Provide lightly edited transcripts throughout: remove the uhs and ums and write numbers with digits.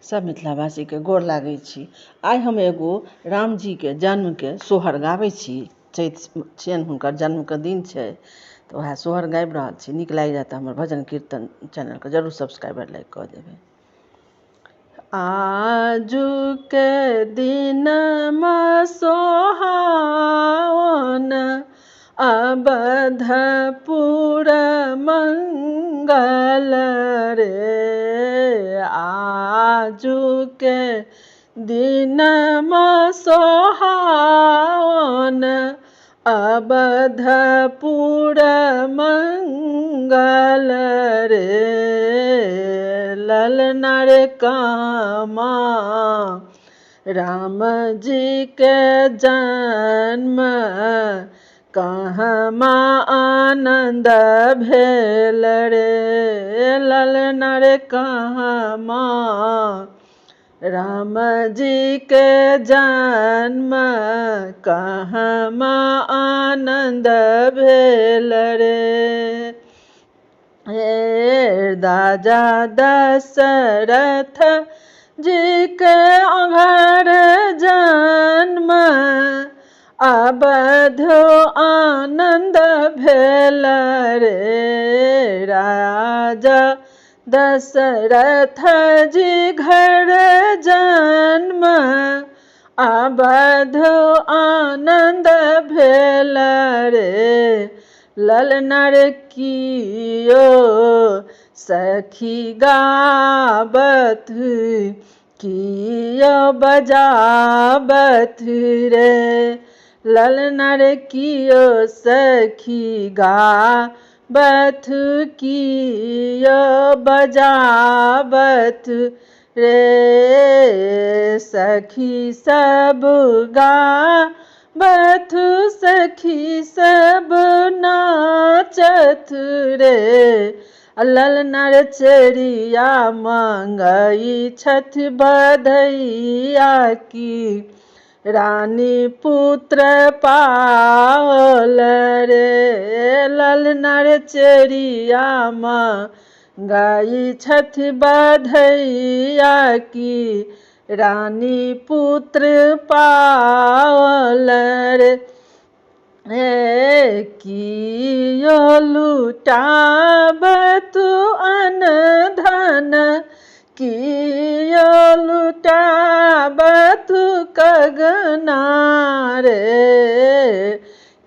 सब मिथिलावासी के गोर लागै छी। आइ हम एगो राम जी के जन्म के सोहर गाबै छी। चैत छियनि, हुनकर जन्म के दिन छै, तऽ वएह सोहर गाबि रहल छी। नीक लागि जाए तऽ हमर भजन कीर्तन चैनल के जरूर सब्सक्राइब लाइक कऽ देबै। आजू के दिनमा सोहावन, अवधपुर मंगल रे। आजू के दिनमा सोहावन, अवधपुर मंगल रे। ललना रे कामा राम जी के जन्म, कहमा आनंद भेल रे। ललना रे कहमा राम जी के जन्म, कहमा आनंद भेल रे। राजा दशरथ जी के घर जन्म, अवध आनंद भेल रे। राजा दशरथ जी घर जन्म, अवध आनंद भेल रे। ललना रे कियो सखी गावत, कियो बजावत रे। ललना रे कियो सखी गावत, कियो बजावत रे। सखी सब गावत, सखी सब नाचत रे। ललना रे चेरिया मंगई छठ बधैया की, रानी पुत्र पावल रे। ललना रे चेरिया मंगई छठ बधैया की, रानी पुत्र पावल रे। कियो लुटावत अन धन, कियो लुटावत कंगना रे।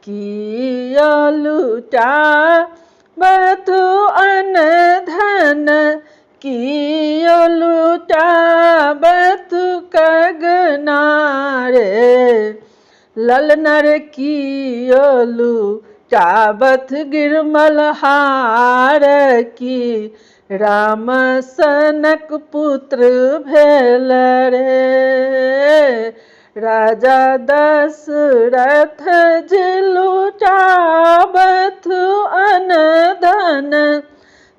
कियो लुटावत अन धन, कियो लुटावत कंगना रे। ललना रे कियो लुटावत गिरमल हार की, राम सनक पुत्र भेल रे। राजा दशरथ जी लुटावत अन धन,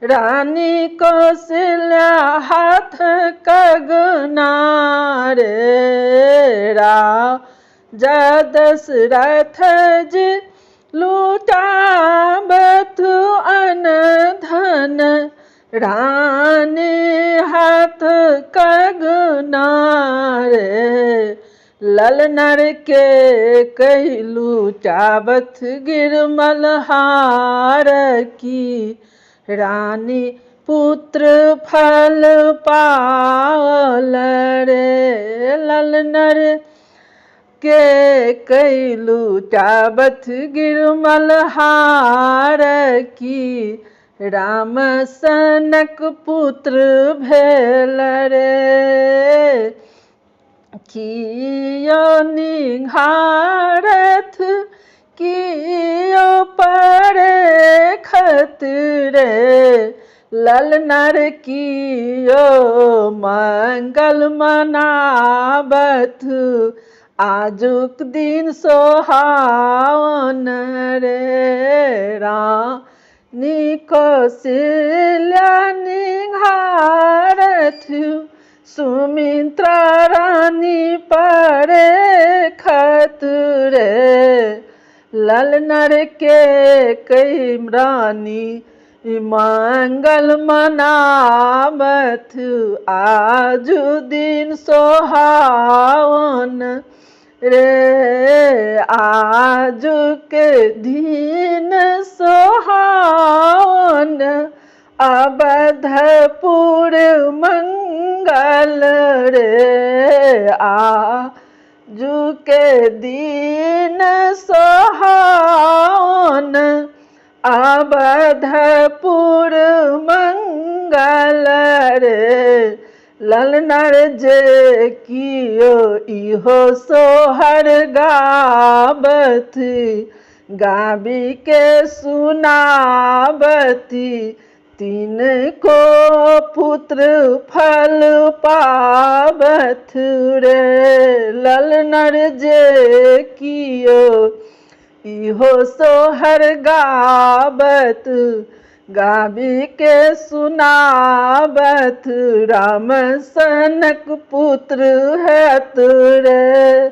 रानी कौशल्या हाथ कंगना रे। राजा दशरथ जी लुटावत अन धन, रानी हाथ कंगना रे। ललना रे के कई लुटावत गिरमल हार की, रानी पुत्र फल पावल रे। ललना रे के कई लुटावत गिरमल हार की, राम सनक पुत्र भेल रे। कियो निहारथ, कियो परेखत रे। ललना रे कियो मंगल मनावत, आजुक दिन सोहावन रे। रानी कौशल्या निहारथ, सुमित्रा रानी परेखत रे। ललना रे के कई रानी मंगल मनावत आजु दिन सोहावन रे, आजु के दिन सोहावन, अवधपुर मंगल रे, आजु के दिन सोहावन, अवधपुर मंगल रे, ललनर जे कियो इहो सोहर गावत, गाबी के सुनावती, तीन को पुत्र फल पावत रे, ललनर जे कियो इहो सोहर गावत, गाबी के सुनावत, राम सनक पुत्र हैत रे।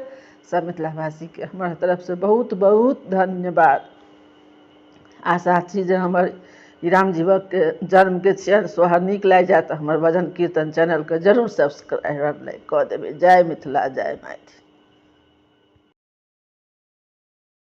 सब मिथिलावासी के हमारे तरफ से बहुत बहुत धन्यवाद। आशा छी जे हमर राम जीवक के जन्म के छियनि सोहर नीक लागि जायत, हमर भजन कीर्तन चैनल के जरूर सब्सक्राइब कऽ देबै। जय मिथिला, जय मैथिली।